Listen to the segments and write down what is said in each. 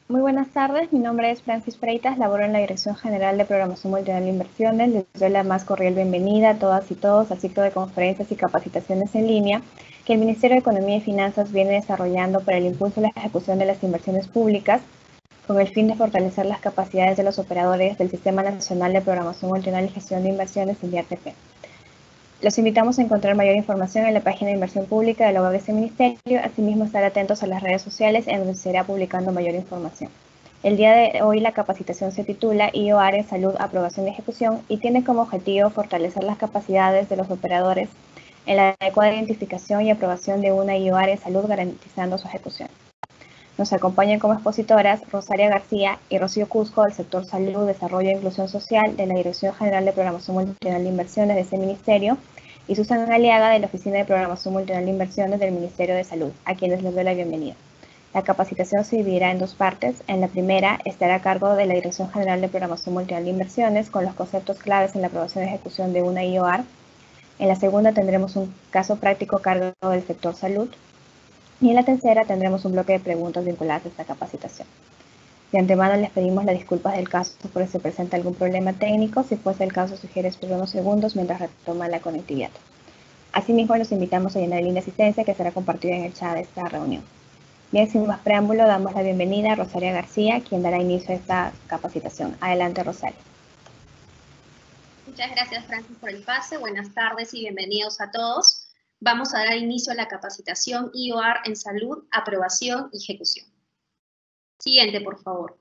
Muy buenas tardes, mi nombre es Francis Freitas, laboro en la Dirección General de Programación Multinacional de Inversiones. Les doy la más cordial bienvenida a todas y todos al ciclo de conferencias y capacitaciones en línea que el Ministerio de Economía y Finanzas viene desarrollando para el impulso y la ejecución de las inversiones públicas con el fin de fortalecer las capacidades de los operadores del Sistema Nacional de Programación Multinacional y Gestión de Inversiones, INDIATP. Los invitamos a encontrar mayor información en la página de Inversión Pública de la web de este ministerio, asimismo estar atentos a las redes sociales en donde se irá publicando mayor información. El día de hoy la capacitación se titula IOAR en Salud, Aprobación y Ejecución y tiene como objetivo fortalecer las capacidades de los operadores en la adecuada identificación y aprobación de una IOAR en salud garantizando su ejecución. Nos acompañan como expositoras Rosaria García y Rocío Cusco del sector Salud, Desarrollo e Inclusión Social de la Dirección General de Programación Multinacional de Inversiones de ese ministerio y Susana Aliaga de la Oficina de Programación Multinacional de Inversiones del Ministerio de Salud, a quienes les doy la bienvenida. La capacitación se dividirá en dos partes. En la primera estará a cargo de la Dirección General de Programación Multinacional de Inversiones con los conceptos claves en la aprobación y ejecución de una IOAR. En la segunda tendremos un caso práctico a cargo del sector salud. Y en la tercera tendremos un bloque de preguntas vinculadas a esta capacitación. De antemano les pedimos las disculpas del caso por si se presenta algún problema técnico. Si fuese el caso, sugiere esperar unos segundos mientras retoma la conectividad. Asimismo, los invitamos a llenar el link de asistencia que será compartido en el chat de esta reunión. Bien, sin más preámbulo, damos la bienvenida a Rosaria García, quien dará inicio a esta capacitación. Adelante, Rosaria. Muchas gracias, Francis, por el pase. Buenas tardes y bienvenidos a todos. Vamos a dar inicio a la capacitación IOAR en Salud, Aprobación y Ejecución. Siguiente, por favor.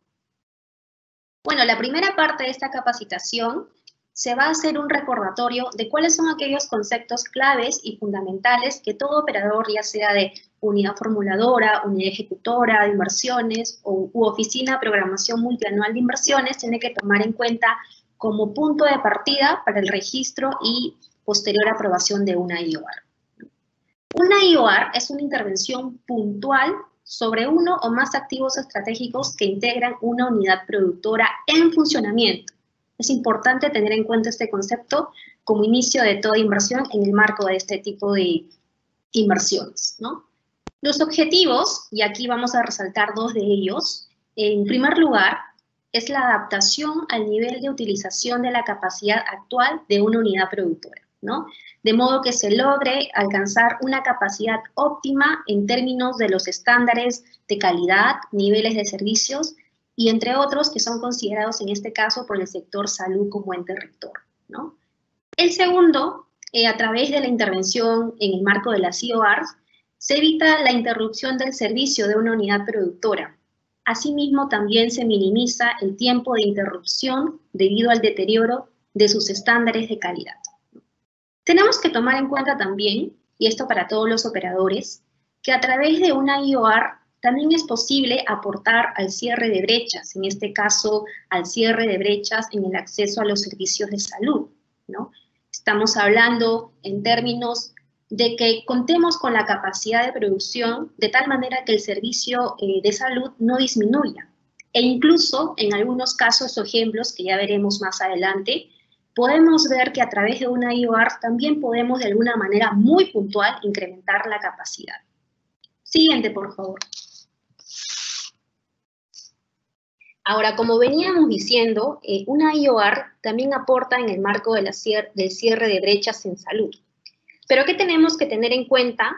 Bueno, la primera parte de esta capacitación se va a hacer un recordatorio de cuáles son aquellos conceptos claves y fundamentales que todo operador, ya sea de unidad formuladora, unidad ejecutora de inversiones u oficina de programación multianual de inversiones, tiene que tomar en cuenta como punto de partida para el registro y posterior aprobación de una IOAR. Una IOAR es una intervención puntual sobre uno o más activos estratégicos que integran una unidad productora en funcionamiento. Es importante tener en cuenta este concepto como inicio de toda inversión en el marco de este tipo de inversiones, ¿no? Los objetivos, y aquí vamos a resaltar dos de ellos, en primer lugar, es la adaptación al nivel de utilización de la capacidad actual de una unidad productora, ¿no? De modo que se logre alcanzar una capacidad óptima en términos de los estándares de calidad, niveles de servicios y entre otros que son considerados en este caso por el sector salud como ente rector, ¿no? El segundo, a través de la intervención en el marco de las IOARs, se evita la interrupción del servicio de una unidad productora. Asimismo, también se minimiza el tiempo de interrupción debido al deterioro de sus estándares de calidad. Tenemos que tomar en cuenta también, y esto para todos los operadores, que a través de una IOAR también es posible aportar al cierre de brechas, en este caso al cierre de brechas en el acceso a los servicios de salud, ¿no? Estamos hablando en términos de que contemos con la capacidad de producción de tal manera que el servicio de salud no disminuya. E incluso, en algunos casos o ejemplos que ya veremos más adelante, podemos ver que a través de una IOAR también podemos de alguna manera muy puntual incrementar la capacidad. Siguiente, por favor. Ahora, como veníamos diciendo, una IOAR también aporta en el marco del cierre de brechas en salud. Pero ¿qué tenemos que tener en cuenta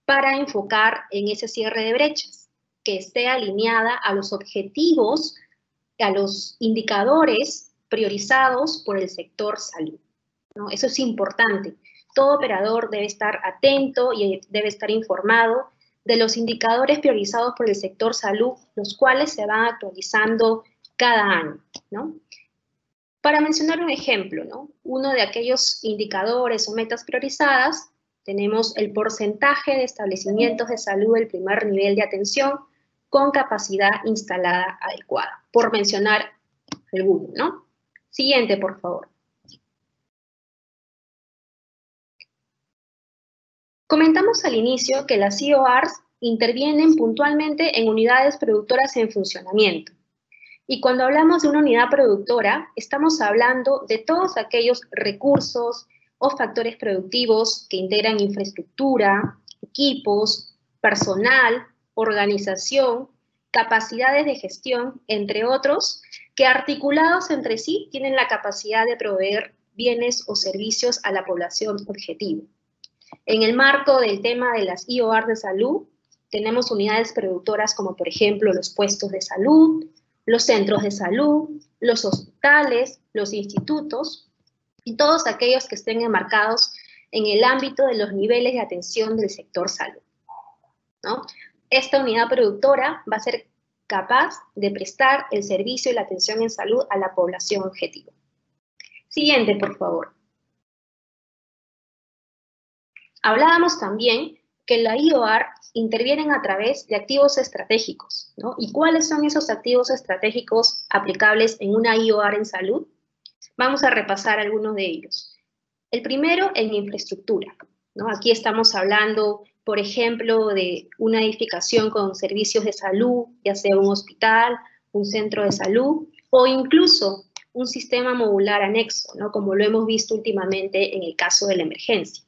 para enfocar en ese cierre de brechas? Que esté alineada a los objetivos, a los indicadores priorizados por el sector salud, ¿no? Eso es importante. Todo operador debe estar atento y debe estar informado de los indicadores priorizados por el sector salud, los cuales se van actualizando cada año, ¿no? Para mencionar un ejemplo, ¿no? Uno de aquellos indicadores o metas priorizadas, tenemos el porcentaje de establecimientos de salud del primer nivel de atención con capacidad instalada adecuada, por mencionar alguno, ¿no? Siguiente, por favor. Comentamos al inicio que las IOARs intervienen puntualmente en unidades productoras en funcionamiento. Y cuando hablamos de una unidad productora, estamos hablando de todos aquellos recursos o factores productivos que integran infraestructura, equipos, personal, organización capacidades de gestión, entre otros, que articulados entre sí tienen la capacidad de proveer bienes o servicios a la población objetivo. En el marco del tema de las IOR de salud, tenemos unidades productoras como por ejemplo los puestos de salud, los centros de salud, los hospitales, los institutos y todos aquellos que estén enmarcados en el ámbito de los niveles de atención del sector salud, ¿no? Esta unidad productora va a ser capaz de prestar el servicio y la atención en salud a la población objetivo. Siguiente, por favor. Hablábamos también que la IOR intervienen a través de activos estratégicos, ¿no? ¿Y cuáles son esos activos estratégicos aplicables en una IOR en salud? Vamos a repasar algunos de ellos. El primero, en infraestructura, ¿no? Aquí estamos hablando, por ejemplo, de una edificación con servicios de salud, ya sea un hospital, un centro de salud, o incluso un sistema modular anexo, ¿no? Como lo hemos visto últimamente en el caso de la emergencia.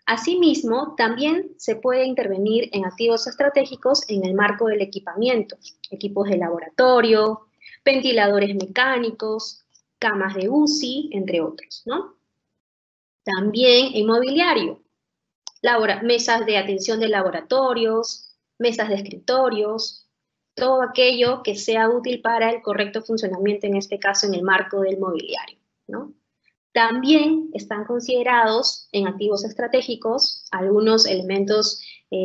Asimismo, también se puede intervenir en activos estratégicos en el marco del equipamiento, equipos de laboratorio, ventiladores mecánicos, camas de UCI, entre otros, ¿no? También en mobiliario, mesas de atención de laboratorios, mesas de escritorios, todo aquello que sea útil para el correcto funcionamiento, en este caso en el marco del mobiliario, ¿no? También están considerados en activos estratégicos algunos elementos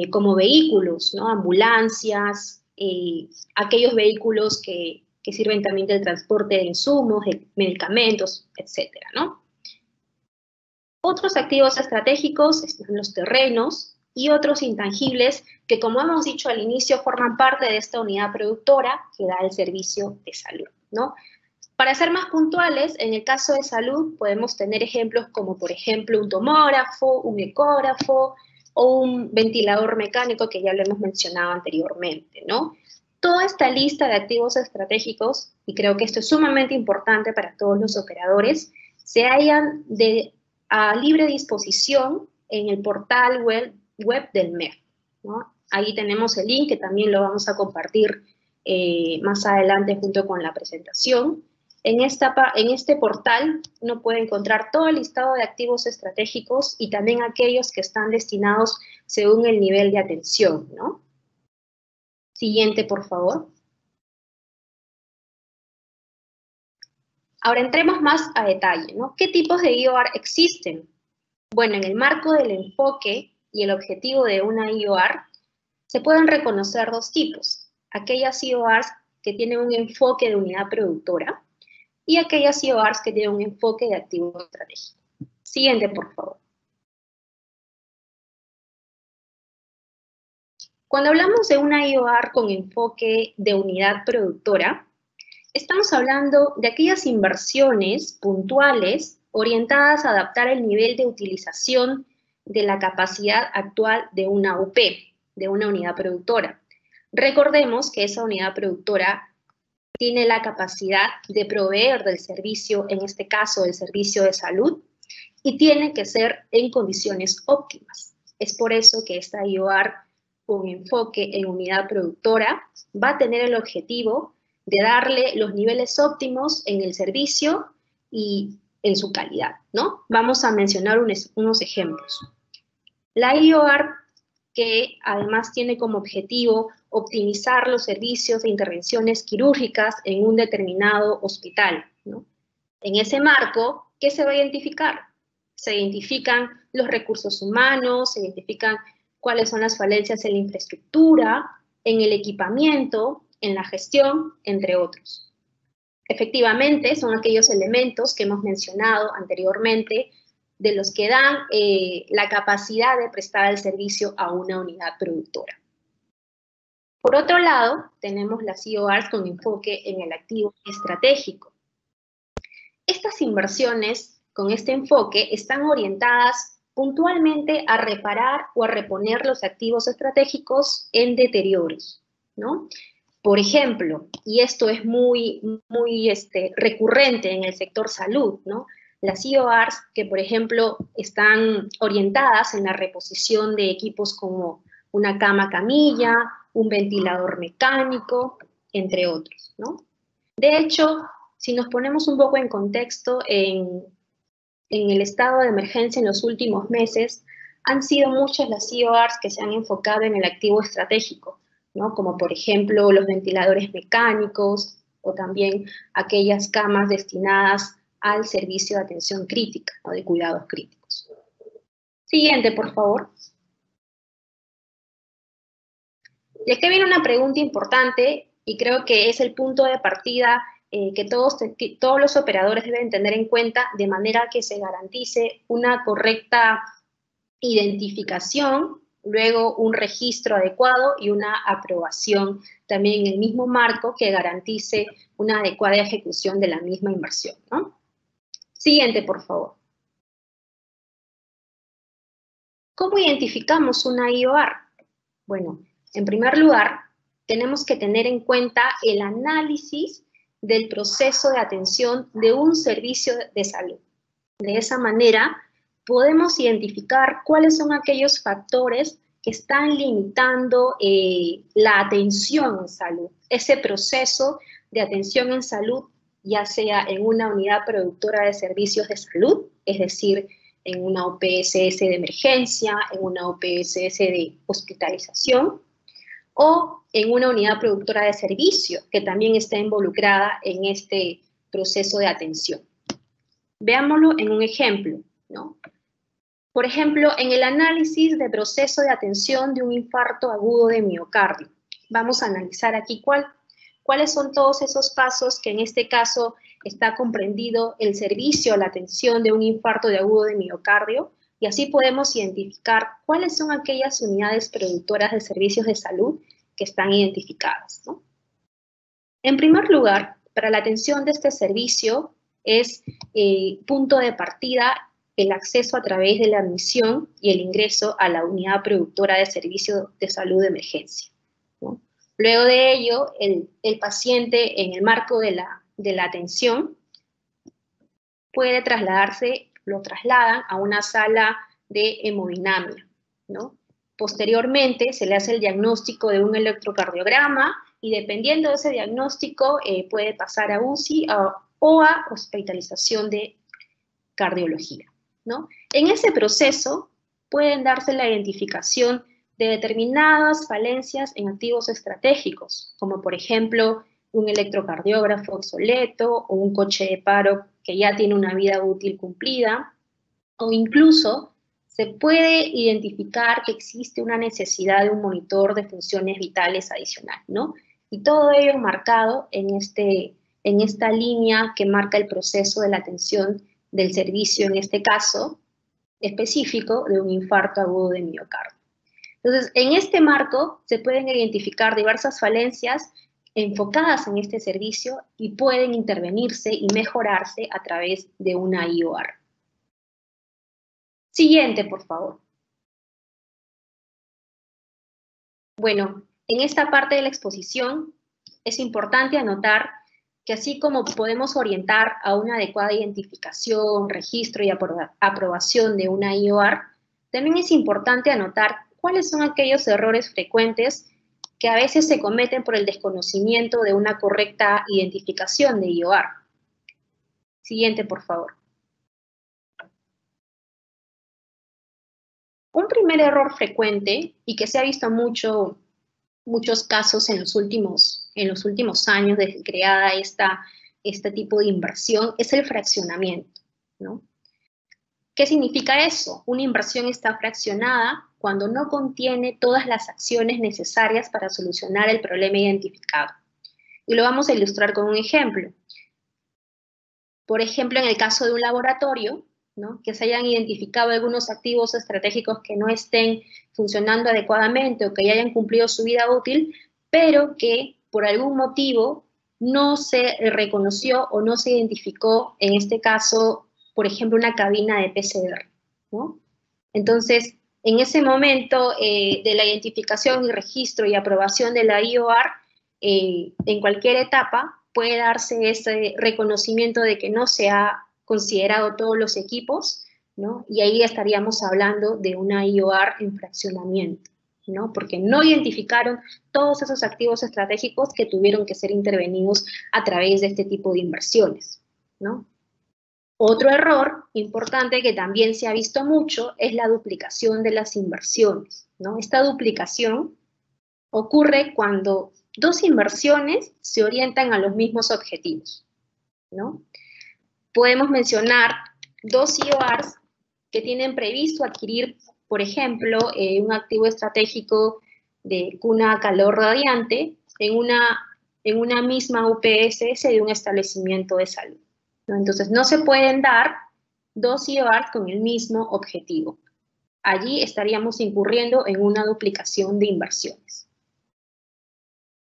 como vehículos, ¿no? Ambulancias, aquellos vehículos que sirven también del transporte de insumos, de medicamentos, etcétera, ¿no? Otros activos estratégicos están los terrenos y otros intangibles que, como hemos dicho al inicio, forman parte de esta unidad productora que da el servicio de salud, ¿no? Para ser más puntuales, en el caso de salud podemos tener ejemplos como, por ejemplo, un tomógrafo, un ecógrafo o un ventilador mecánico que ya lo hemos mencionado anteriormente, ¿no? Toda esta lista de activos estratégicos, y creo que esto es sumamente importante para todos los operadores, se hallan a libre disposición en el portal web del MEF, ¿no? Ahí tenemos el link que también lo vamos a compartir más adelante junto con la presentación. En este portal uno puede encontrar todo el listado de activos estratégicos y también aquellos que están destinados según el nivel de atención, ¿no? Siguiente, por favor. Ahora entremos más a detalle, ¿no? ¿Qué tipos de IOR existen? Bueno, en el marco del enfoque y el objetivo de una IOR, se pueden reconocer dos tipos. Aquellas IORs que tienen un enfoque de unidad productora y aquellas IORs que tienen un enfoque de activo estratégico. Siguiente, por favor. Cuando hablamos de una IOR con enfoque de unidad productora, estamos hablando de aquellas inversiones puntuales orientadas a adaptar el nivel de utilización de la capacidad actual de una UP, de una unidad productora. Recordemos que esa unidad productora tiene la capacidad de proveer del servicio, en este caso el servicio de salud, y tiene que ser en condiciones óptimas. Es por eso que esta IOR con enfoque en unidad productora va a tener el objetivo de darle los niveles óptimos en el servicio y en su calidad, ¿no? Vamos a mencionar unos ejemplos. La IOR, que además tiene como objetivo optimizar los servicios de intervenciones quirúrgicas en un determinado hospital, ¿no? En ese marco, ¿qué se va a identificar? Se identifican los recursos humanos, se identifican cuáles son las falencias en la infraestructura, en el equipamiento, en la gestión, entre otros. Efectivamente, son aquellos elementos que hemos mencionado anteriormente de los que dan la capacidad de prestar el servicio a una unidad productora. Por otro lado, tenemos las IORs con enfoque en el activo estratégico. Estas inversiones con este enfoque están orientadas puntualmente a reparar o a reponer los activos estratégicos en deterioros, ¿no? Por ejemplo, y esto es muy recurrente en el sector salud, ¿no? Las IORs que, por ejemplo, están orientadas en la reposición de equipos como una cama camilla, un ventilador mecánico, entre otros, ¿no? De hecho, si nos ponemos un poco en contexto, en el estado de emergencia en los últimos meses, han sido muchas las IORs que se han enfocado en el activo estratégico, ¿no? Como por ejemplo los ventiladores mecánicos o también aquellas camas destinadas al servicio de atención crítica o de cuidados críticos. Siguiente, por favor. Y aquí viene una pregunta importante y creo que es el punto de partida que todos los operadores deben tener en cuenta de manera que se garantice una correcta identificación, luego un registro adecuado y una aprobación también en el mismo marco que garantice una adecuada ejecución de la misma inversión, ¿no? Siguiente, por favor. ¿Cómo identificamos una IOR? Bueno, en primer lugar, tenemos que tener en cuenta el análisis del proceso de atención de un servicio de salud. De esa manera, podemos identificar cuáles son aquellos factores que están limitando la atención en salud, ese proceso de atención en salud, ya sea en una unidad productora de servicios de salud, es decir, en una OPSS de emergencia, en una OPSS de hospitalización, o en una unidad productora de servicio que también está involucrada en este proceso de atención. Veámoslo en un ejemplo, ¿no? Por ejemplo, en el análisis de proceso de atención de un infarto agudo de miocardio. Vamos a analizar aquí cuáles son todos esos pasos que en este caso está comprendido el servicio a la atención de un infarto de agudo de miocardio, y así podemos identificar cuáles son aquellas unidades productoras de servicios de salud que están identificadas, ¿no? En primer lugar, para la atención de este servicio es punto de partida el acceso a través de la admisión y el ingreso a la unidad productora de servicio de salud de emergencia, ¿no? Luego de ello, el paciente en el marco de la atención puede lo trasladan a una sala de hemodinamia, ¿no? Posteriormente se le hace el diagnóstico de un electrocardiograma y dependiendo de ese diagnóstico puede pasar a UCI o a hospitalización de cardiología, ¿no? En ese proceso pueden darse la identificación de determinadas falencias en activos estratégicos, como por ejemplo un electrocardiógrafo obsoleto o un coche de paro que ya tiene una vida útil cumplida, o incluso se puede identificar que existe una necesidad de un monitor de funciones vitales adicional, ¿no? Y todo ello marcado en esta línea que marca el proceso de la atención del servicio, en este caso específico, de un infarto agudo de miocardio. Entonces, en este marco se pueden identificar diversas falencias enfocadas en este servicio y pueden intervenirse y mejorarse a través de una IOR. Siguiente, por favor. Bueno, en esta parte de la exposición es importante anotar que así como podemos orientar a una adecuada identificación, registro y aprobación de una IOR, también es importante anotar cuáles son aquellos errores frecuentes que a veces se cometen por el desconocimiento de una correcta identificación de IOR. Siguiente, por favor. Un primer error frecuente, y que se ha visto muchos casos en los últimos años desde creada este tipo de inversión, es el fraccionamiento, ¿no? ¿Qué significa eso? Una inversión está fraccionada cuando no contiene todas las acciones necesarias para solucionar el problema identificado. Y lo vamos a ilustrar con un ejemplo. Por ejemplo, en el caso de un laboratorio, ¿no? Que se hayan identificado algunos activos estratégicos que no estén funcionando adecuadamente o que ya hayan cumplido su vida útil, pero que por algún motivo no se reconoció o no se identificó, en este caso, por ejemplo, una cabina de PCR, ¿no? Entonces, en ese momento de la identificación y registro y aprobación de la IOR, en cualquier etapa puede darse ese reconocimiento de que no se ha considerado todos los equipos, ¿no? Y ahí estaríamos hablando de una IOR en fraccionamiento. ¿no? Porque no identificaron todos esos activos estratégicos que tuvieron que ser intervenidos a través de este tipo de inversiones, ¿no? Otro error importante que también se ha visto mucho es la duplicación de las inversiones, ¿no? Esta duplicación ocurre cuando dos inversiones se orientan a los mismos objetivos, ¿no? Podemos mencionar dos IORs que tienen previsto adquirir, por ejemplo, un activo estratégico de cuna calor radiante en una misma UPSS de un establecimiento de salud, ¿no? Entonces, no se pueden dar dos IORs con el mismo objetivo. Allí estaríamos incurriendo en una duplicación de inversiones.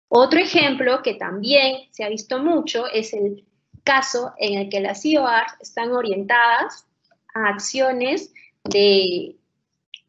Otro ejemplo que también se ha visto mucho es el caso en el que las IORs están orientadas a acciones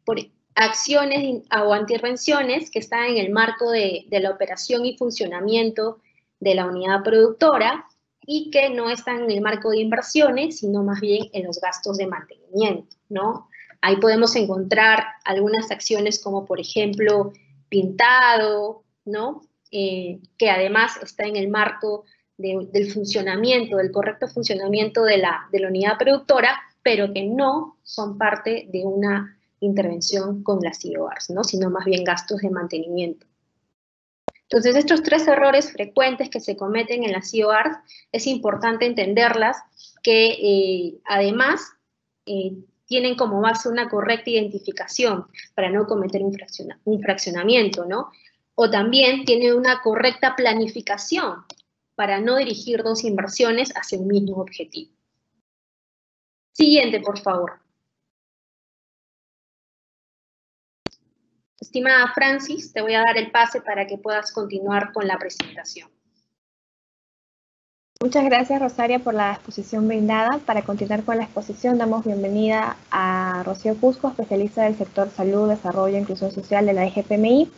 o intervenciones que están en el marco de la operación y funcionamiento de la unidad productora y que no están en el marco de inversiones, sino más bien en los gastos de mantenimiento, ¿no? Ahí podemos encontrar algunas acciones como, por ejemplo, pintado, ¿no? Que además está en el marco del funcionamiento, del correcto funcionamiento de la unidad productora, pero que no son parte de una intervención con las IORs, ¿no? Sino más bien gastos de mantenimiento. Entonces, estos tres errores frecuentes que se cometen en las IORs, es importante entenderlas, que además tienen como base una correcta identificación para no cometer un fraccionamiento, ¿no? O también tiene una correcta planificación para no dirigir dos inversiones hacia un mismo objetivo. Siguiente, por favor. Estimada Francis, te voy a dar el pase para que puedas continuar con la presentación. Muchas gracias, Rosaria, por la exposición brindada. Para continuar con la exposición, damos bienvenida a Rocío Cusco, especialista del sector Salud, Desarrollo e Inclusión Social de la DGPMI,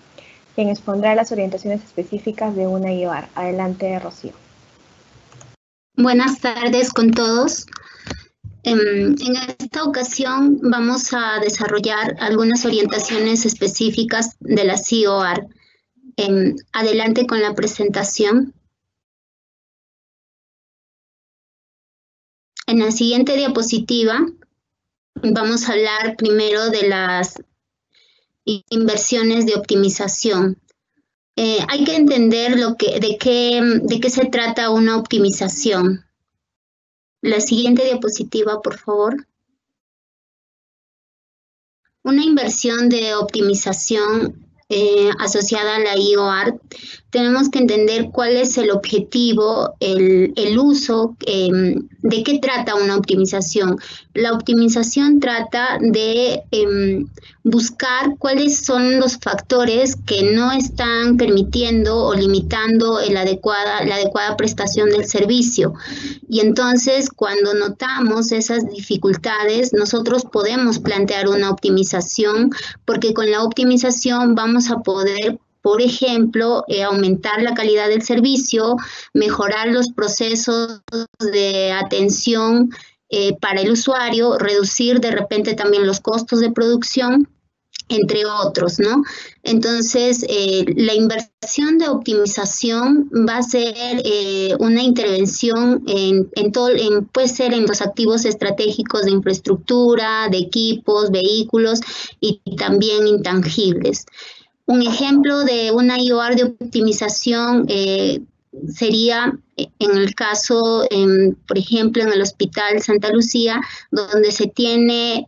quien expondrá las orientaciones específicas de una IOR. Adelante, Rocío. Buenas tardes con todos. En esta ocasión vamos a desarrollar algunas orientaciones específicas de la IOR. Adelante con la presentación. En la siguiente diapositiva vamos a hablar primero de las inversiones de optimización. Hay que entender de qué se trata una optimización. La siguiente diapositiva, por favor. Una inversión de optimización asociada a la IOR, tenemos que entender cuál es el objetivo, el uso, de qué trata una optimización. La optimización trata de buscar cuáles son los factores que no están permitiendo o limitando la adecuada prestación del servicio. Y entonces, cuando notamos esas dificultades, nosotros podemos plantear una optimización, porque con la optimización vamos a poder, por ejemplo, aumentar la calidad del servicio, mejorar los procesos de atención para el usuario, reducir de repente también los costos de producción, entre otros, ¿no? Entonces, la inversión de optimización va a ser una intervención puede ser en los activos estratégicos de infraestructura, de equipos, vehículos y también intangibles. Un ejemplo de una IOR de optimización sería en el caso, por ejemplo, en el Hospital Santa Lucía, donde se tiene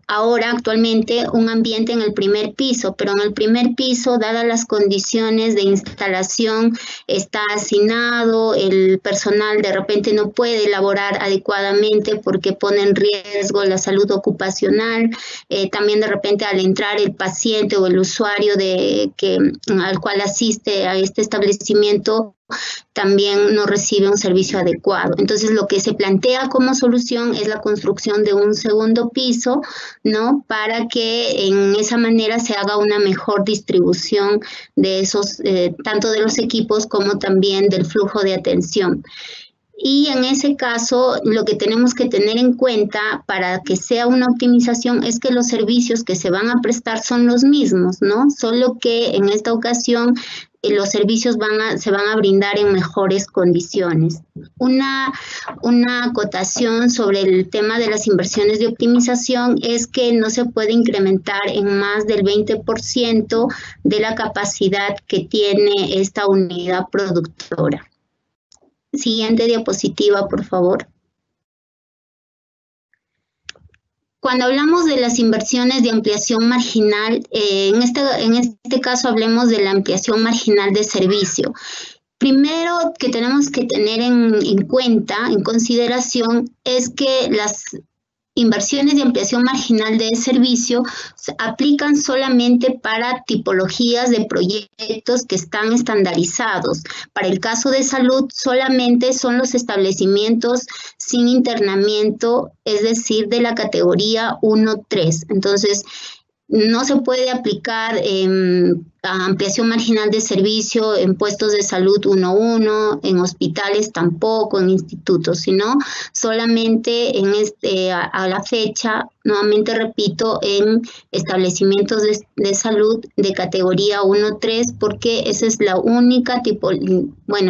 ahora actualmente un ambiente en el primer piso, pero en el primer piso, dadas las condiciones de instalación, está hacinado, el personal de repente no puede laborar adecuadamente porque pone en riesgo la salud ocupacional, también de repente al entrar el paciente o el usuario al cual asiste a este establecimiento, también no recibe un servicio adecuado. Entonces, lo que se plantea como solución es la construcción de un segundo piso, ¿no? Para que en esa manera se haga una mejor distribución de esos, tanto de los equipos como también del flujo de atención. Y en ese caso, lo que tenemos que tener en cuenta para que sea una optimización es que los servicios que se van a prestar son los mismos, ¿no? Solo que en esta ocasión los servicios se van a brindar en mejores condiciones. Una acotación sobre el tema de las inversiones de optimización es que no se puede incrementar en más del 20% de la capacidad que tiene esta unidad productora. Siguiente diapositiva, por favor. Cuando hablamos de las inversiones de ampliación marginal, en este caso hablemos de la ampliación marginal de servicio. Primero que tenemos que tener en cuenta, en consideración, es que las inversiones de ampliación marginal de servicio se aplican solamente para tipologías de proyectos que están estandarizados. Para el caso de salud, solamente son los establecimientos sin internamiento, es decir, de la categoría 1-3. Entonces, no se puede aplicar a ampliación marginal de servicio en puestos de salud 1-1, en hospitales tampoco, en institutos, sino solamente a la fecha, nuevamente repito, en establecimientos de salud de categoría 1-3, porque esa es la única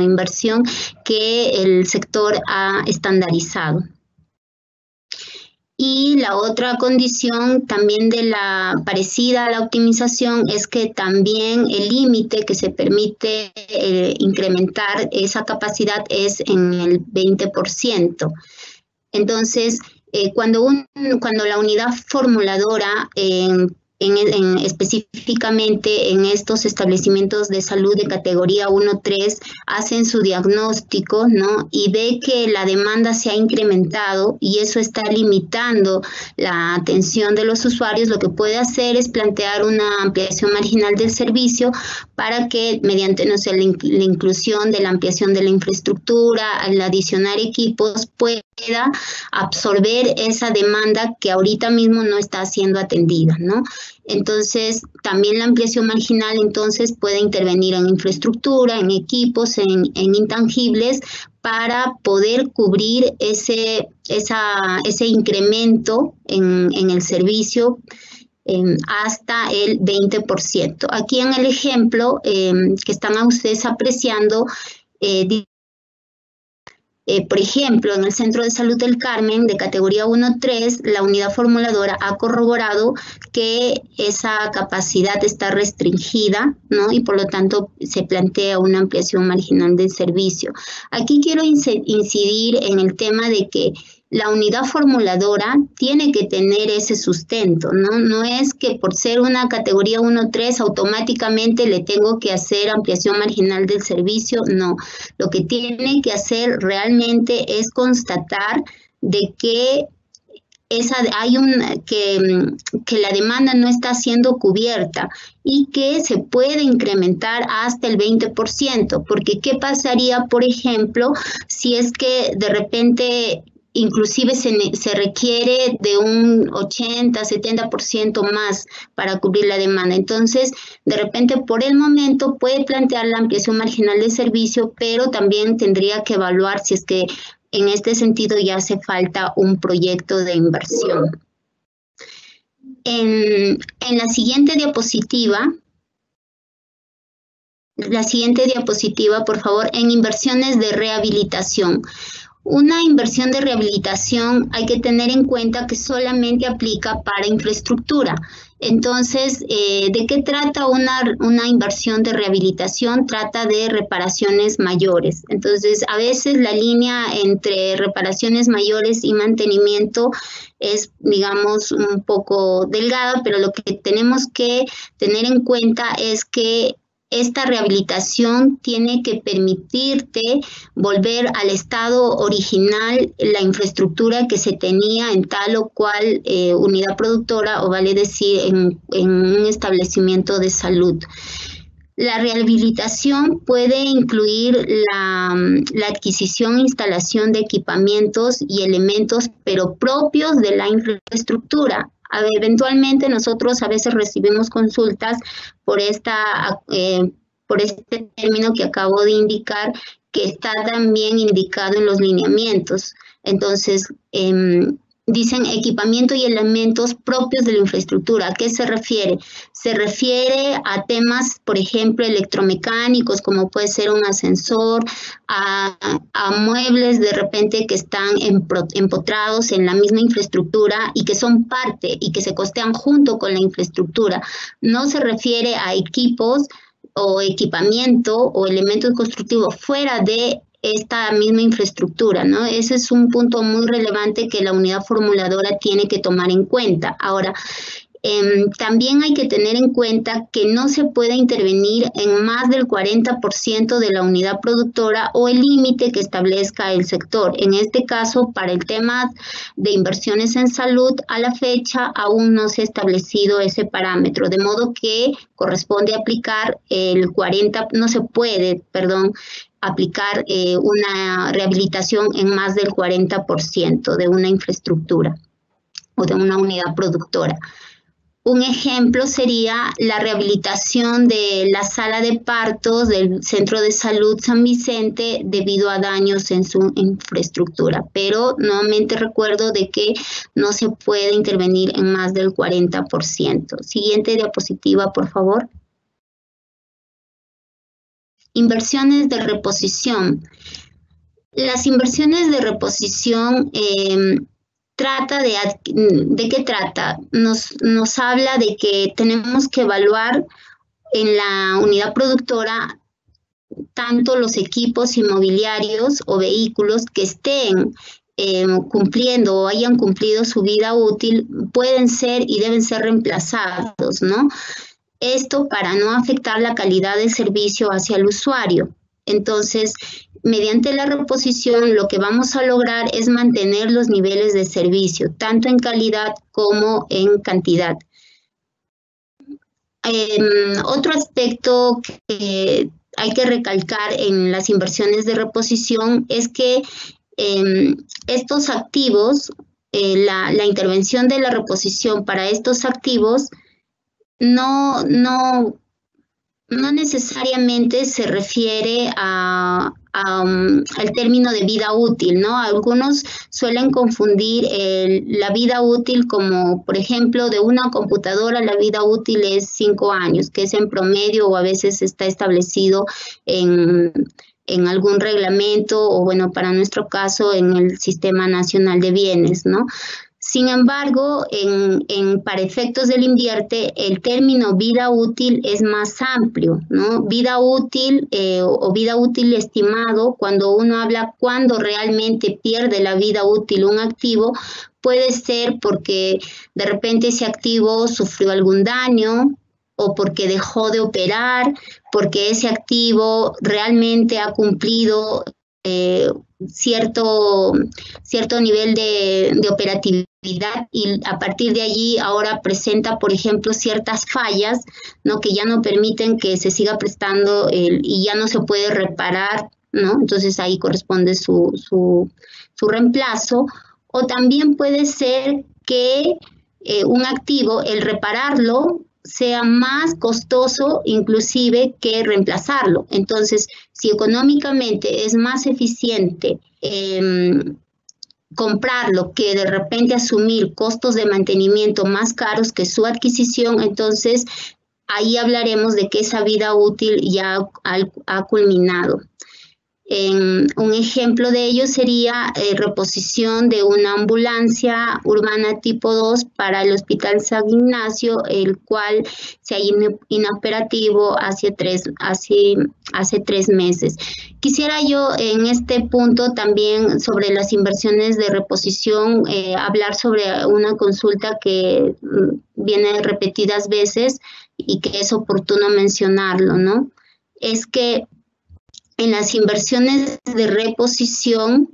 inversión que el sector ha estandarizado. Y la otra condición también parecida a la optimización es que también el límite que se permite incrementar esa capacidad es en el 20%. Entonces, cuando la unidad formuladora específicamente en estos establecimientos de salud de categoría 1-3 hacen su diagnóstico, ¿no? Y ve que la demanda se ha incrementado y eso está limitando la atención de los usuarios, lo que puede hacer es plantear una ampliación marginal del servicio para que mediante, no sé, la inclusión de la ampliación de la infraestructura, al adicionar equipos, pueda absorber esa demanda que ahorita mismo no está siendo atendida, ¿no? Entonces, también la ampliación marginal entonces puede intervenir en infraestructura, en equipos, en intangibles, para poder cubrir ese incremento en el servicio hasta el 20%. Aquí en el ejemplo que están ustedes apreciando, por ejemplo, en el Centro de Salud del Carmen, de categoría 1-3, la unidad formuladora ha corroborado que esa capacidad está restringida, ¿no? Y por lo tanto se plantea una ampliación marginal del servicio. Aquí quiero incidir en el tema de que la unidad formuladora tiene que tener ese sustento, ¿no? No es que por ser una categoría 1-3 automáticamente le tengo que hacer ampliación marginal del servicio, no. Lo que tiene que hacer realmente es constatar de que que la demanda no está siendo cubierta y que se puede incrementar hasta el 20%, porque ¿qué pasaría, por ejemplo, si es que de repente inclusive se requiere de un 80-70% más para cubrir la demanda? Entonces, de repente, por el momento puede plantear la ampliación marginal de servicio, pero también tendría que evaluar si es que en este sentido ya hace falta un proyecto de inversión. En la siguiente diapositiva, por favor, en inversiones de rehabilitación. Una inversión de rehabilitación hay que tener en cuenta que solamente aplica para infraestructura. Entonces, ¿de qué trata una inversión de rehabilitación? Trata de reparaciones mayores. Entonces, a veces la línea entre reparaciones mayores y mantenimiento es, digamos, un poco delgada, pero lo que tenemos que tener en cuenta es que esta rehabilitación tiene que permitirte volver al estado original la infraestructura que se tenía en tal o cual unidad productora, o vale decir en un establecimiento de salud. La rehabilitación puede incluir la adquisición e instalación de equipamientos y elementos, pero propios de la infraestructura. Eventualmente nosotros a veces recibimos consultas por este término que acabo de indicar, que está también indicado en los lineamientos. Entonces, dicen equipamiento y elementos propios de la infraestructura. ¿A qué se refiere? Se refiere a temas, por ejemplo, electromecánicos, como puede ser un ascensor, a muebles de repente que están empotrados en la misma infraestructura y que son parte y que se costean junto con la infraestructura. No se refiere a equipos o equipamiento o elementos constructivos fuera de esta misma infraestructura, ¿no? Ese es un punto muy relevante que la unidad formuladora tiene que tomar en cuenta. Ahora, también hay que tener en cuenta que no se puede intervenir en más del 40% de la unidad productora o el límite que establezca el sector. En este caso, para el tema de inversiones en salud, a la fecha aún no se ha establecido ese parámetro, de modo que corresponde aplicar el 40%, no se puede, perdón, aplicar una rehabilitación en más del 40% de una infraestructura o de una unidad productora. Un ejemplo sería la rehabilitación de la sala de partos del Centro de Salud San Vicente debido a daños en su infraestructura, pero nuevamente recuerdo de que no se puede intervenir en más del 40%. Siguiente diapositiva, por favor. Inversiones de reposición. Las inversiones de reposición ¿de qué trata? Nos habla de que tenemos que evaluar en la unidad productora tanto los equipos inmobiliarios o vehículos que estén cumpliendo o hayan cumplido su vida útil, pueden ser y deben ser reemplazados, ¿no? Esto para no afectar la calidad del servicio hacia el usuario. Entonces, mediante la reposición, lo que vamos a lograr es mantener los niveles de servicio, tanto en calidad como en cantidad. Otro aspecto que hay que recalcar en las inversiones de reposición es que estos activos, la intervención de la reposición para estos activos no necesariamente se refiere al término de vida útil, ¿no? Algunos suelen confundir la vida útil como, por ejemplo, de una computadora la vida útil es 5 años, que es en promedio o a veces está establecido en algún reglamento o, bueno, para nuestro caso, en el Sistema Nacional de Bienes, ¿no? Sin embargo, para efectos del invierte, el término vida útil es más amplio, ¿no? Vida útil o vida útil estimado, cuando uno habla cuando realmente pierde la vida útil un activo, puede ser porque de repente ese activo sufrió algún daño o porque dejó de operar, porque ese activo realmente ha cumplido cierto nivel de operatividad y a partir de allí ahora presenta, por ejemplo, ciertas fallas, ¿no? Que ya no permiten que se siga prestando y ya no se puede reparar, ¿no? Entonces ahí corresponde su reemplazo. O también puede ser que un activo, el repararlo, sea más costoso inclusive que reemplazarlo. Entonces, si económicamente es más eficiente comprarlo que de repente asumir costos de mantenimiento más caros que su adquisición, entonces ahí hablaremos de que esa vida útil ya ha culminado. Un ejemplo de ello sería reposición de una ambulancia urbana tipo 2 para el Hospital San Ignacio, el cual se ha inoperativo hace 3 meses. Quisiera yo en este punto también sobre las inversiones de reposición hablar sobre una consulta que viene repetidas veces y que es oportuno mencionarlo, ¿no? Es que en las inversiones de reposición,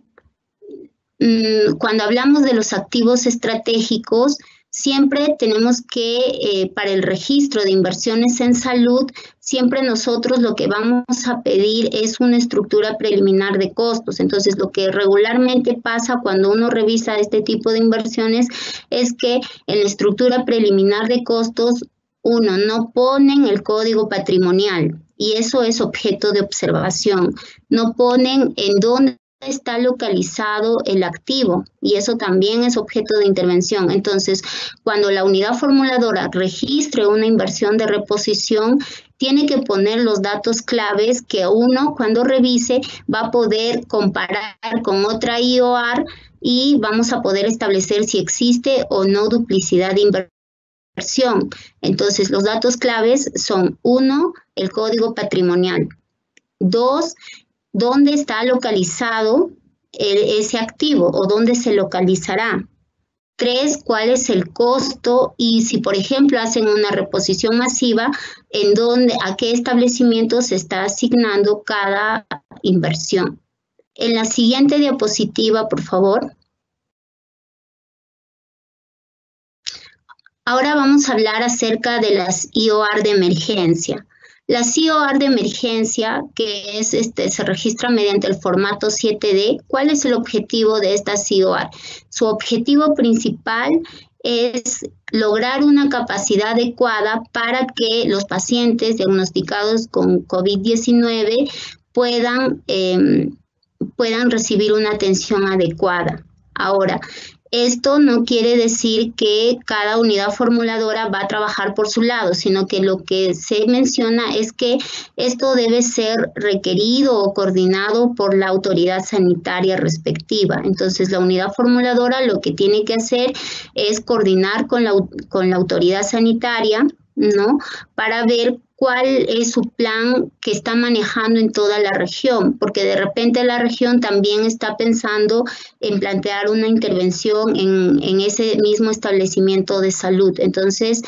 cuando hablamos de los activos estratégicos, siempre tenemos que, para el registro de inversiones en salud, siempre nosotros lo que vamos a pedir es una estructura preliminar de costos. Entonces, lo que regularmente pasa cuando uno revisa este tipo de inversiones es que en la estructura preliminar de costos, uno, no ponen el código patrimonial. y eso es objeto de observación. No ponen en dónde está localizado el activo y eso también es objeto de intervención. Entonces, cuando la unidad formuladora registre una inversión de reposición, tiene que poner los datos claves que uno, cuando revise, va a poder comparar con otra IOR y vamos a poder establecer si existe o no duplicidad de inversión. Entonces, los datos claves son: 1, el código patrimonial; 2, dónde está localizado ese activo o dónde se localizará; 3, cuál es el costo y si, por ejemplo, hacen una reposición masiva, a qué establecimiento se está asignando cada inversión. En la siguiente diapositiva, por favor. Ahora vamos a hablar acerca de las IOR de emergencia. Las IOR de emergencia, que se registra mediante el formato 7D, ¿cuál es el objetivo de estas IOR? Su objetivo principal es lograr una capacidad adecuada para que los pacientes diagnosticados con COVID-19 puedan recibir una atención adecuada. Ahora, esto no quiere decir que cada unidad formuladora va a trabajar por su lado, sino que lo que se menciona es que esto debe ser requerido o coordinado por la autoridad sanitaria respectiva. Entonces, la unidad formuladora lo que tiene que hacer es coordinar con la autoridad sanitaria, ¿no?, para ver cuál es su plan que está manejando en toda la región, porque de repente la región también está pensando en plantear una intervención en ese mismo establecimiento de salud. Entonces,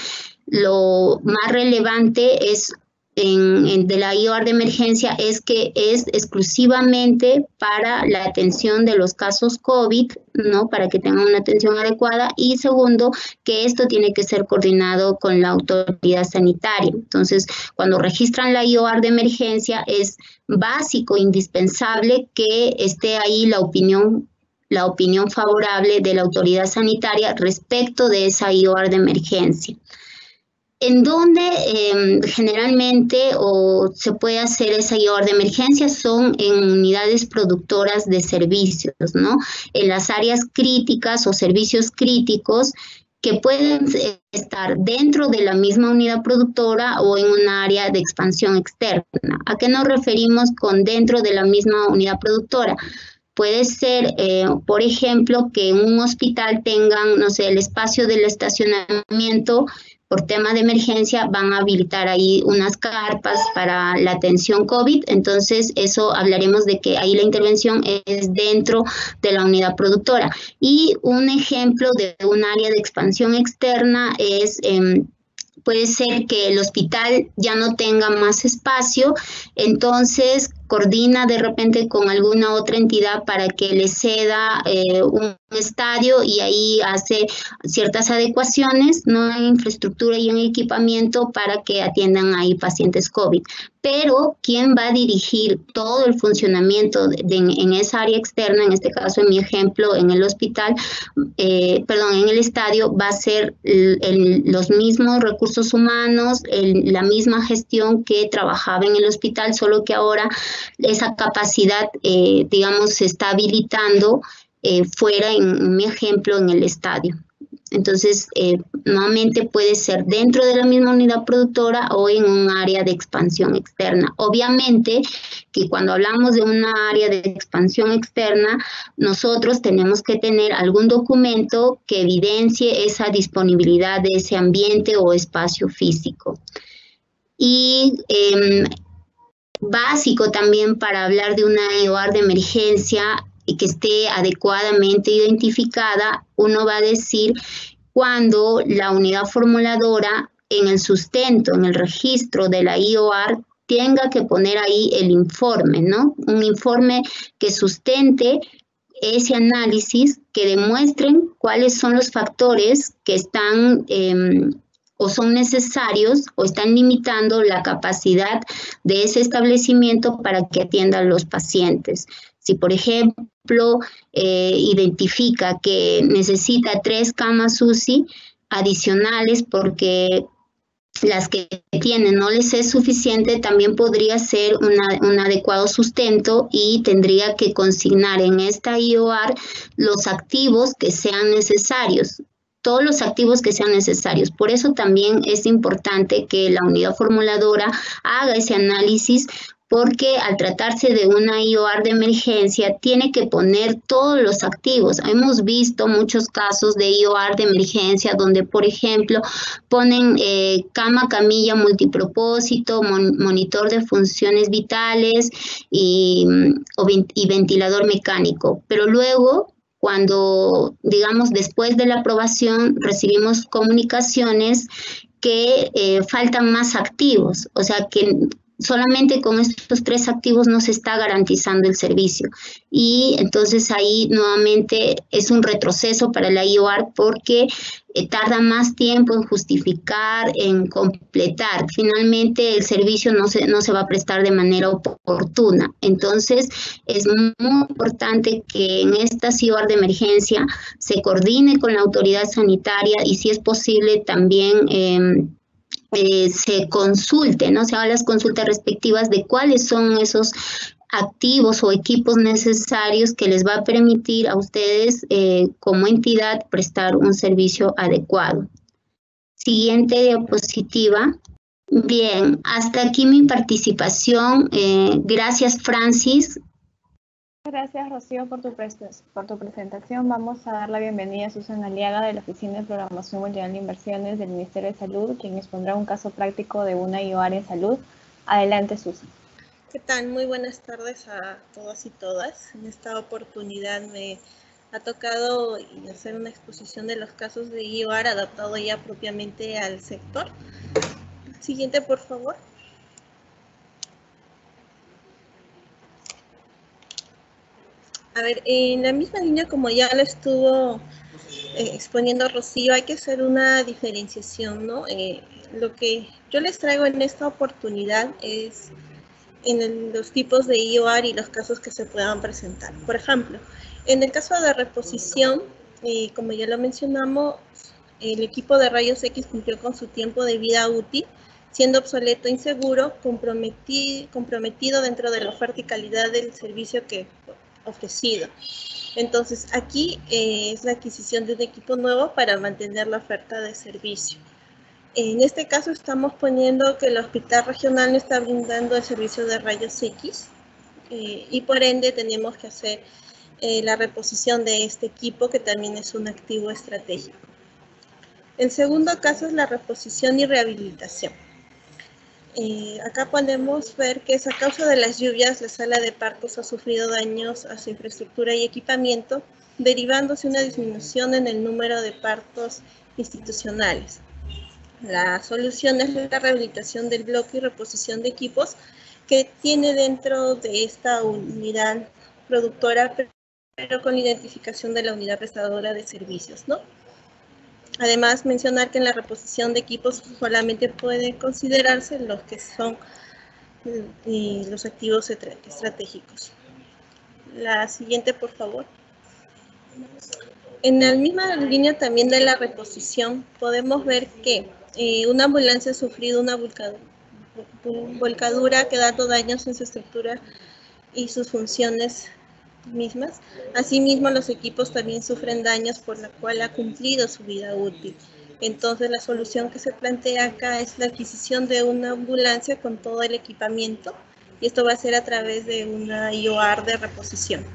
lo más relevante es de la IOR de emergencia es que es exclusivamente para la atención de los casos COVID, ¿no?, para que tengan una atención adecuada, y segundo, que esto tiene que ser coordinado con la autoridad sanitaria. Entonces, cuando registran la IOR de emergencia, es básico, indispensable que esté ahí la opinión favorable de la autoridad sanitaria respecto de esa IOR de emergencia. En donde generalmente se puede hacer esa IOR de emergencia son en unidades productoras de servicios, ¿no?, en las áreas críticas o servicios críticos que pueden estar dentro de la misma unidad productora o en un área de expansión externa. ¿A qué nos referimos con dentro de la misma unidad productora? Puede ser, por ejemplo, que en un hospital tengan, no sé, el espacio del estacionamiento. Por tema de emergencia van a habilitar ahí unas carpas para la atención COVID, entonces eso hablaremos de que ahí la intervención es dentro de la unidad productora. Y un ejemplo de un área de expansión externa es, puede ser que el hospital ya no tenga más espacio, entonces coordina de repente con alguna otra entidad para que le ceda un estadio y ahí hace ciertas adecuaciones, ¿no?, en infraestructura y en equipamiento para que atiendan ahí pacientes COVID. Pero ¿quién va a dirigir todo el funcionamiento en esa área externa? En este caso, en mi ejemplo, en el hospital, en el estadio, va a ser los mismos recursos humanos, la misma gestión que trabajaba en el hospital, solo que ahora esa capacidad, digamos, se está habilitando fuera, en mi ejemplo, en el estadio. Entonces, nuevamente puede ser dentro de la misma unidad productora o en un área de expansión externa. Obviamente que cuando hablamos de una área de expansión externa, nosotros tenemos que tener algún documento que evidencie esa disponibilidad de ese ambiente o espacio físico. Y básico también para hablar de una IOR de emergencia y que esté adecuadamente identificada, uno va a decir cuando la unidad formuladora en el sustento, en el registro de la IOR, tenga que poner ahí el informe, ¿no? Un informe que sustente ese análisis, que demuestren cuáles son los factores que están o son necesarios o están limitando la capacidad de ese establecimiento para que atienda a los pacientes. Si, por ejemplo, identifica que necesita 3 camas UCI adicionales porque las que tienen no les es suficiente, también podría ser un adecuado sustento y tendría que consignar en esta IOR los activos que sean necesarios, todos los activos que sean necesarios. Por eso también es importante que la unidad formuladora haga ese análisis, porque al tratarse de una IOR de emergencia tiene que poner todos los activos. Hemos visto muchos casos de IOR de emergencia donde, por ejemplo, ponen cama, camilla multipropósito, monitor de funciones vitales y ventilador mecánico, pero luego, cuando, digamos, después de la aprobación, recibimos comunicaciones que faltan más activos, o sea que solamente con estos 3 activos no se está garantizando el servicio. Y entonces ahí nuevamente es un retroceso para la IOR porque tarda más tiempo en justificar, en completar. Finalmente el servicio no se va a prestar de manera oportuna. Entonces es muy importante que en esta IOR de emergencia se coordine con la autoridad sanitaria y, si es posible, también se consulte, ¿no? Se hagan las consultas respectivas de cuáles son esos activos o equipos necesarios que les va a permitir a ustedes como entidad prestar un servicio adecuado. Siguiente diapositiva. Bien, hasta aquí mi participación. Gracias, Francis. Gracias, Rocío, por tu presentación. Vamos a dar la bienvenida a Susan Aliaga, de la Oficina de Programación Mundial de Inversiones del Ministerio de Salud, quien expondrá un caso práctico de una IOR en salud. Adelante, Susan. ¿Qué tal? Muy buenas tardes a todas y todas. En esta oportunidad me ha tocado hacer una exposición de los casos de IOR adaptado ya propiamente al sector. Siguiente, por favor. A ver, en la misma línea como ya lo estuvo exponiendo Rocío, hay que hacer una diferenciación, ¿no? Lo que yo les traigo en esta oportunidad es los tipos de IOR y los casos que se puedan presentar. Por ejemplo, en el caso de reposición, como ya lo mencionamos, el equipo de rayos X cumplió con su tiempo de vida útil, siendo obsoleto, inseguro, comprometido dentro de la oferta y calidad del servicio que ofrecido. Entonces, aquí es la adquisición de un equipo nuevo para mantener la oferta de servicio. En este caso estamos poniendo que el hospital regional no está brindando el servicio de rayos X y por ende tenemos que hacer la reposición de este equipo, que también es un activo estratégico. El segundo caso es la reposición y rehabilitación. Acá podemos ver que a causa de las lluvias, la sala de partos ha sufrido daños a su infraestructura y equipamiento, derivándose una disminución en el número de partos institucionales. La solución es la rehabilitación del bloque y reposición de equipos que tiene dentro de esta unidad productora, pero con la identificación de la unidad prestadora de servicios, ¿no? Además, mencionar que en la reposición de equipos solamente pueden considerarse los que son los activos estratégicos. La siguiente, por favor. En la misma línea también de la reposición, podemos ver que una ambulancia ha sufrido una volcadura, quedando daños en su estructura y sus funciones mismas. Asimismo, los equipos también sufren daños, por la cual ha cumplido su vida útil. Entonces, la solución que se plantea acá es la adquisición de una ambulancia con todo el equipamiento, y esto va a ser a través de una IOR de reposición.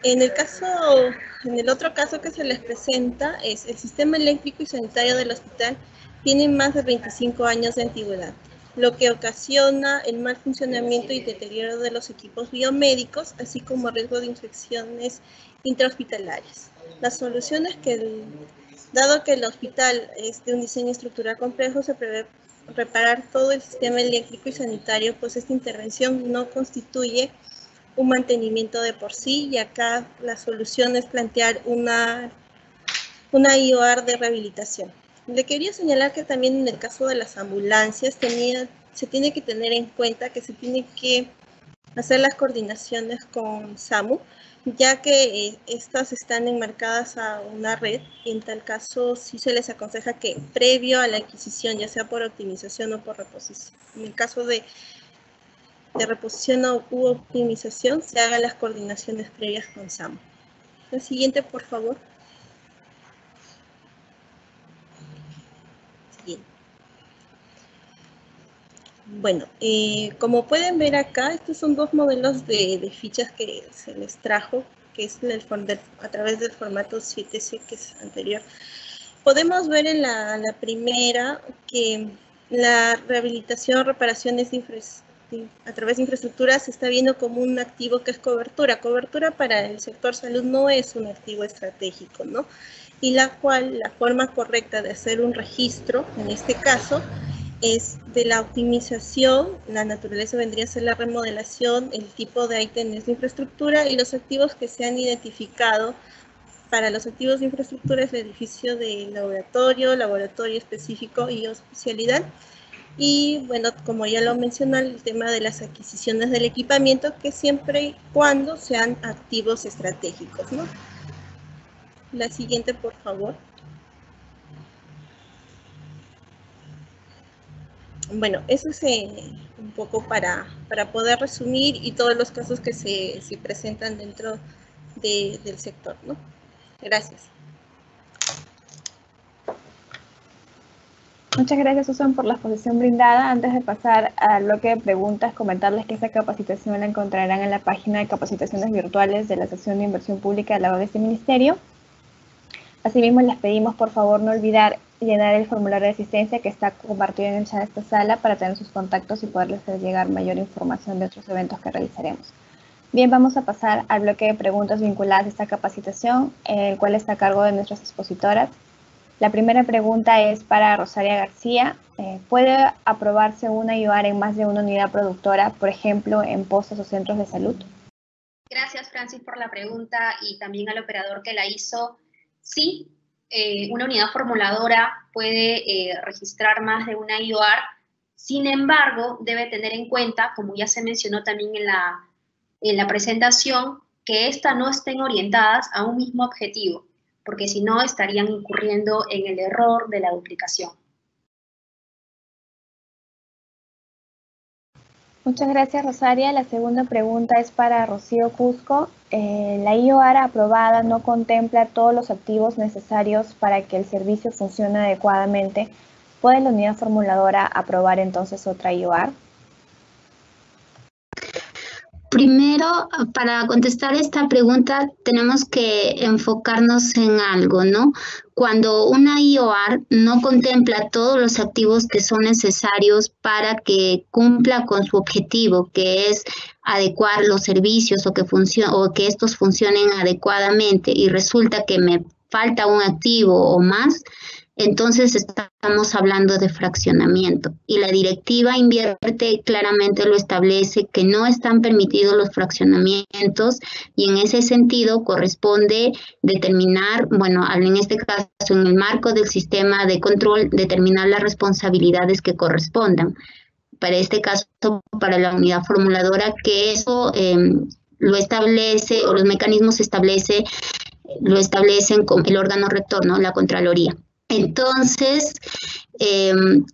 En el otro caso que se les presenta es el sistema eléctrico y sanitario del hospital tiene más de 25 años de antigüedad, lo que ocasiona el mal funcionamiento y deterioro de los equipos biomédicos, así como riesgo de infecciones intrahospitalarias. La solución es que, dado que el hospital es de un diseño estructural complejo, se prevé reparar todo el sistema eléctrico y sanitario, pues esta intervención no constituye un mantenimiento de por sí, y acá la solución es plantear una IOR de rehabilitación. Le quería señalar que también en el caso de las ambulancias se tiene que tener en cuenta que se tiene que hacer las coordinaciones con SAMU, ya que estas están enmarcadas a una red y en tal caso sí se les aconseja que previo a la adquisición, ya sea por optimización o por reposición, en el caso de reposición u optimización, se hagan las coordinaciones previas con SAMU. La siguiente, por favor. Siguiente. Bueno, como pueden ver acá, estos son dos modelos de fichas que se les trajo, que es a través del formato 7C, que es anterior. Podemos ver en la primera que la rehabilitación, reparaciones a través de infraestructura se está viendo como un activo que es cobertura. Cobertura para el sector salud no es un activo estratégico, ¿no? Y la forma correcta de hacer un registro, en este caso, es de la optimización, la naturaleza vendría a ser la remodelación, el tipo de ítems de infraestructura y los activos que se han identificado. Para los activos de infraestructura es el edificio de laboratorio específico y especialidad. Y bueno, como ya lo mencioné, el tema de las adquisiciones del equipamiento, que siempre y cuando sean activos estratégicos, ¿no? La siguiente, por favor. Bueno, eso es un poco para poder resumir y todos los casos que se presentan dentro del sector, ¿no? Gracias. Muchas gracias, Susan, por la exposición brindada. Antes de pasar al bloque de preguntas, comentarles que esta capacitación la encontrarán en la página de capacitaciones virtuales de la sección de inversión pública de la web de este ministerio. Asimismo, les pedimos, por favor, no olvidar llenar el formulario de asistencia que está compartido en el chat de esta sala para tener sus contactos y poderles hacer llegar mayor información de otros eventos que realizaremos. Bien, vamos a pasar al bloque de preguntas vinculadas a esta capacitación, el cual está a cargo de nuestras expositoras. La primera pregunta es para Rosaria García. ¿Puede aprobarse una IOAR en más de una unidad productora, por ejemplo, en postos o centros de salud? Gracias, Francis, por la pregunta y también al operador que la hizo. Sí, una unidad formuladora puede registrar más de una IOAR. Sin embargo, debe tener en cuenta, como ya se mencionó también en la presentación, que éstas no estén orientadas a un mismo objetivo, porque si no estarían incurriendo en el error de la duplicación. Muchas gracias, Rosaria. La segunda pregunta es para Rocío Cusco. La IOAR aprobada no contempla todos los activos necesarios para que el servicio funcione adecuadamente. ¿Puede la unidad formuladora aprobar entonces otra IOAR? Primero, para contestar esta pregunta, tenemos que enfocarnos en algo, ¿no? Cuando una IOAR no contempla todos los activos que son necesarios para que cumpla con su objetivo, que es adecuar los servicios o que estos funcionen adecuadamente, y resulta que me falta un activo o más, entonces estamos hablando de fraccionamiento, y la directiva invierte claramente lo establece, que no están permitidos los fraccionamientos, y en ese sentido corresponde determinar, bueno, en este caso en el marco del sistema de control, determinar las responsabilidades que correspondan. Para este caso, para la unidad formuladora, que eso lo establece, o los mecanismos lo establecen con el órgano rector, ¿no? La Contraloría. Entonces,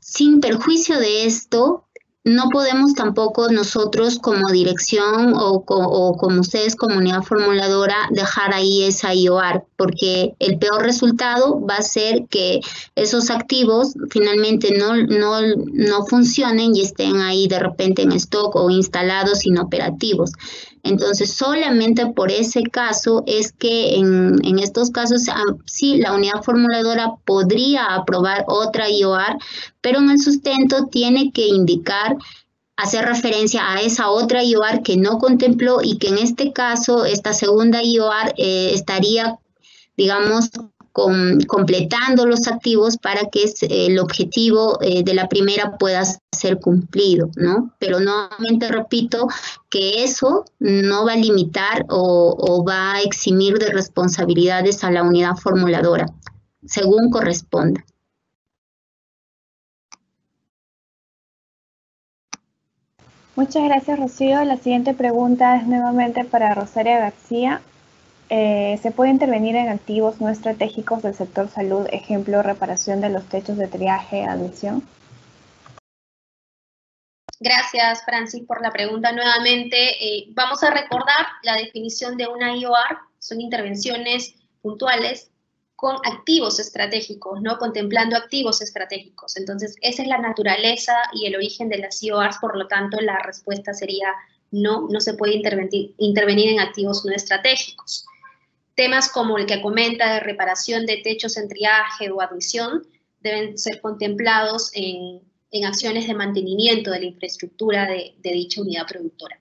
sin perjuicio de esto, no podemos tampoco nosotros como dirección o como ustedes como unidad formuladora dejar ahí esa IOAR, porque el peor resultado va a ser que esos activos finalmente no funcionen y estén ahí de repente en stock o instalados inoperativos. Entonces, solamente por ese caso es que en estos casos sí, la unidad formuladora podría aprobar otra IOAR, pero en el sustento tiene que indicar, hacer referencia a esa otra IOAR que no contempló, y que en este caso, esta segunda IOAR estaría, digamos, completando los activos para que el objetivo de la primera pueda ser cumplido, ¿no? Pero nuevamente repito que eso no va a limitar o va a eximir de responsabilidades a la unidad formuladora, según corresponda. Muchas gracias, Rocío. La siguiente pregunta es nuevamente para Rosaria García. ¿Se puede intervenir en activos no estratégicos del sector salud, ejemplo, reparación de los techos de triaje, admisión? Gracias, Francis, por la pregunta nuevamente. Vamos a recordar la definición de una IOR. Son intervenciones puntuales con activos estratégicos, ¿no? Contemplando activos estratégicos. Entonces, esa es la naturaleza y el origen de las IORs, por lo tanto, la respuesta sería no, no se puede intervenir en activos no estratégicos. Temas como el que comenta de reparación de techos en triaje o admisión deben ser contemplados en acciones de mantenimiento de la infraestructura de dicha unidad productora.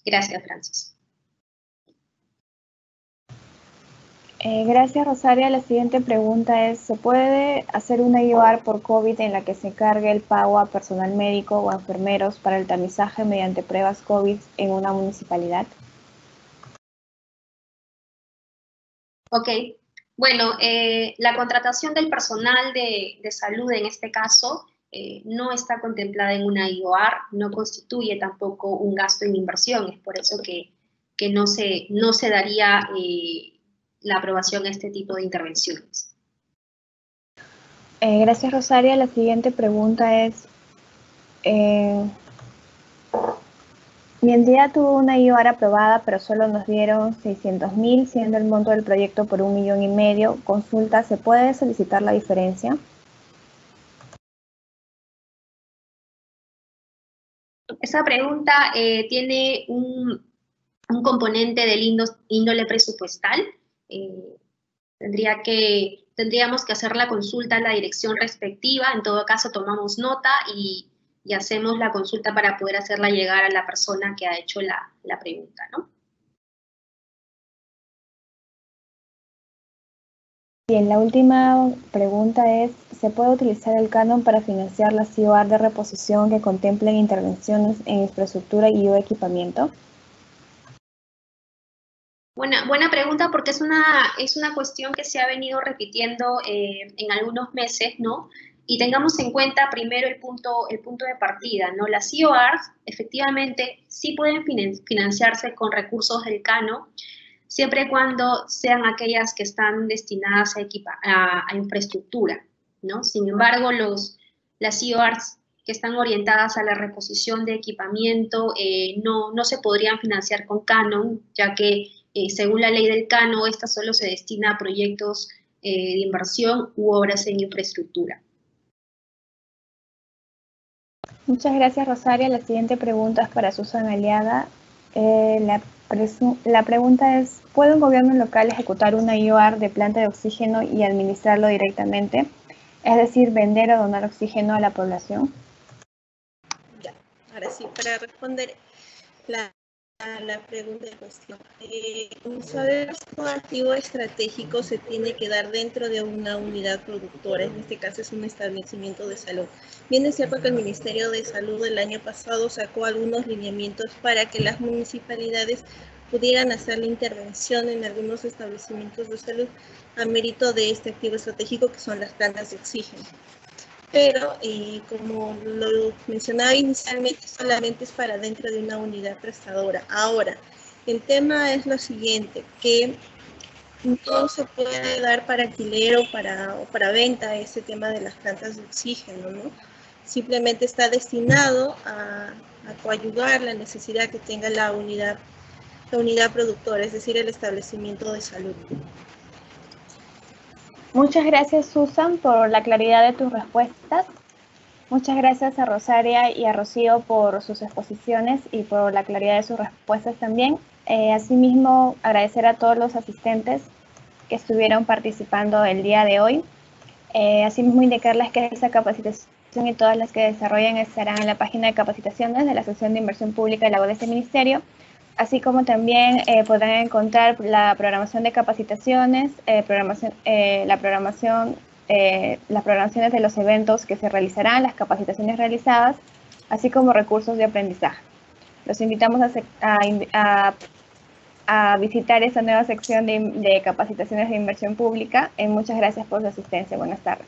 Gracias, Francis. Gracias, Rosaria. La siguiente pregunta es, ¿se puede hacer una IOR por COVID en la que se encargue el pago a personal médico o a enfermeros para el tamizaje mediante pruebas COVID en una municipalidad? Ok. Bueno, la contratación del personal de salud en este caso no está contemplada en una IOR, no constituye tampoco un gasto en inversión, es por eso que no se daría la aprobación a este tipo de intervenciones. Gracias, Rosaria. La siguiente pregunta es, mi entidad tuvo una IOR aprobada, pero solo nos dieron 600.000, siendo el monto del proyecto por 1,5 millones. Consulta, ¿se puede solicitar la diferencia? Esa pregunta tiene un componente del índole presupuestal. Tendríamos que hacer la consulta a la dirección respectiva. En todo caso, tomamos nota y hacemos la consulta para poder hacerla llegar a la persona que ha hecho la pregunta, ¿no? Bien, la última pregunta es, ¿se puede utilizar el canon para financiar las IOR de reposición que contemplen intervenciones en infraestructura y o equipamiento? Buena pregunta, porque es una cuestión que se ha venido repitiendo en algunos meses, ¿no? Y tengamos en cuenta primero el punto de partida, ¿no? Las IORs efectivamente sí pueden financiarse con recursos del CANO, siempre y cuando sean aquellas que están destinadas a infraestructura, ¿no? Sin embargo, las IORs que están orientadas a la reposición de equipamiento no se podrían financiar con canon, ya que según la ley del CANO, esta solo se destina a proyectos de inversión u obras en infraestructura. Muchas gracias, Rosaria. La siguiente pregunta es para Susan Aliaga. La pregunta es, ¿puede un gobierno local ejecutar una IOR de planta de oxígeno y administrarlo directamente? Es decir, vender o donar oxígeno a la población. Ya, ahora sí, para responder la pregunta de cuestión. Un gasto activo estratégico se tiene que dar dentro de una unidad productora, en este caso es un establecimiento de salud. Bien es cierto que el Ministerio de Salud el año pasado sacó algunos lineamientos para que las municipalidades pudieran hacer la intervención en algunos establecimientos de salud a mérito de este activo estratégico que son las plantas de oxígeno. Pero como lo mencionaba inicialmente, solamente es para dentro de una unidad prestadora. Ahora, el tema es lo siguiente, que no se puede dar para alquiler o para venta ese tema de las plantas de oxígeno, ¿no? Simplemente está destinado a coadyuvar la necesidad que tenga la unidad productora, es decir, el establecimiento de salud. Muchas gracias, Susan, por la claridad de tus respuestas. Muchas gracias a Rosaria y a Rocío por sus exposiciones y por la claridad de sus respuestas también. Asimismo, agradecer a todos los asistentes que estuvieron participando el día de hoy. Asimismo, indicarles que esta capacitación y todas las que desarrollen estarán en la página de capacitaciones de la sección de inversión pública de la web de este ministerio, así como también podrán encontrar la programación de capacitaciones, las programaciones de los eventos que se realizarán, las capacitaciones realizadas, así como recursos de aprendizaje. Los invitamos a visitar esta nueva sección de capacitaciones de inversión pública. Muchas gracias por su asistencia. Buenas tardes.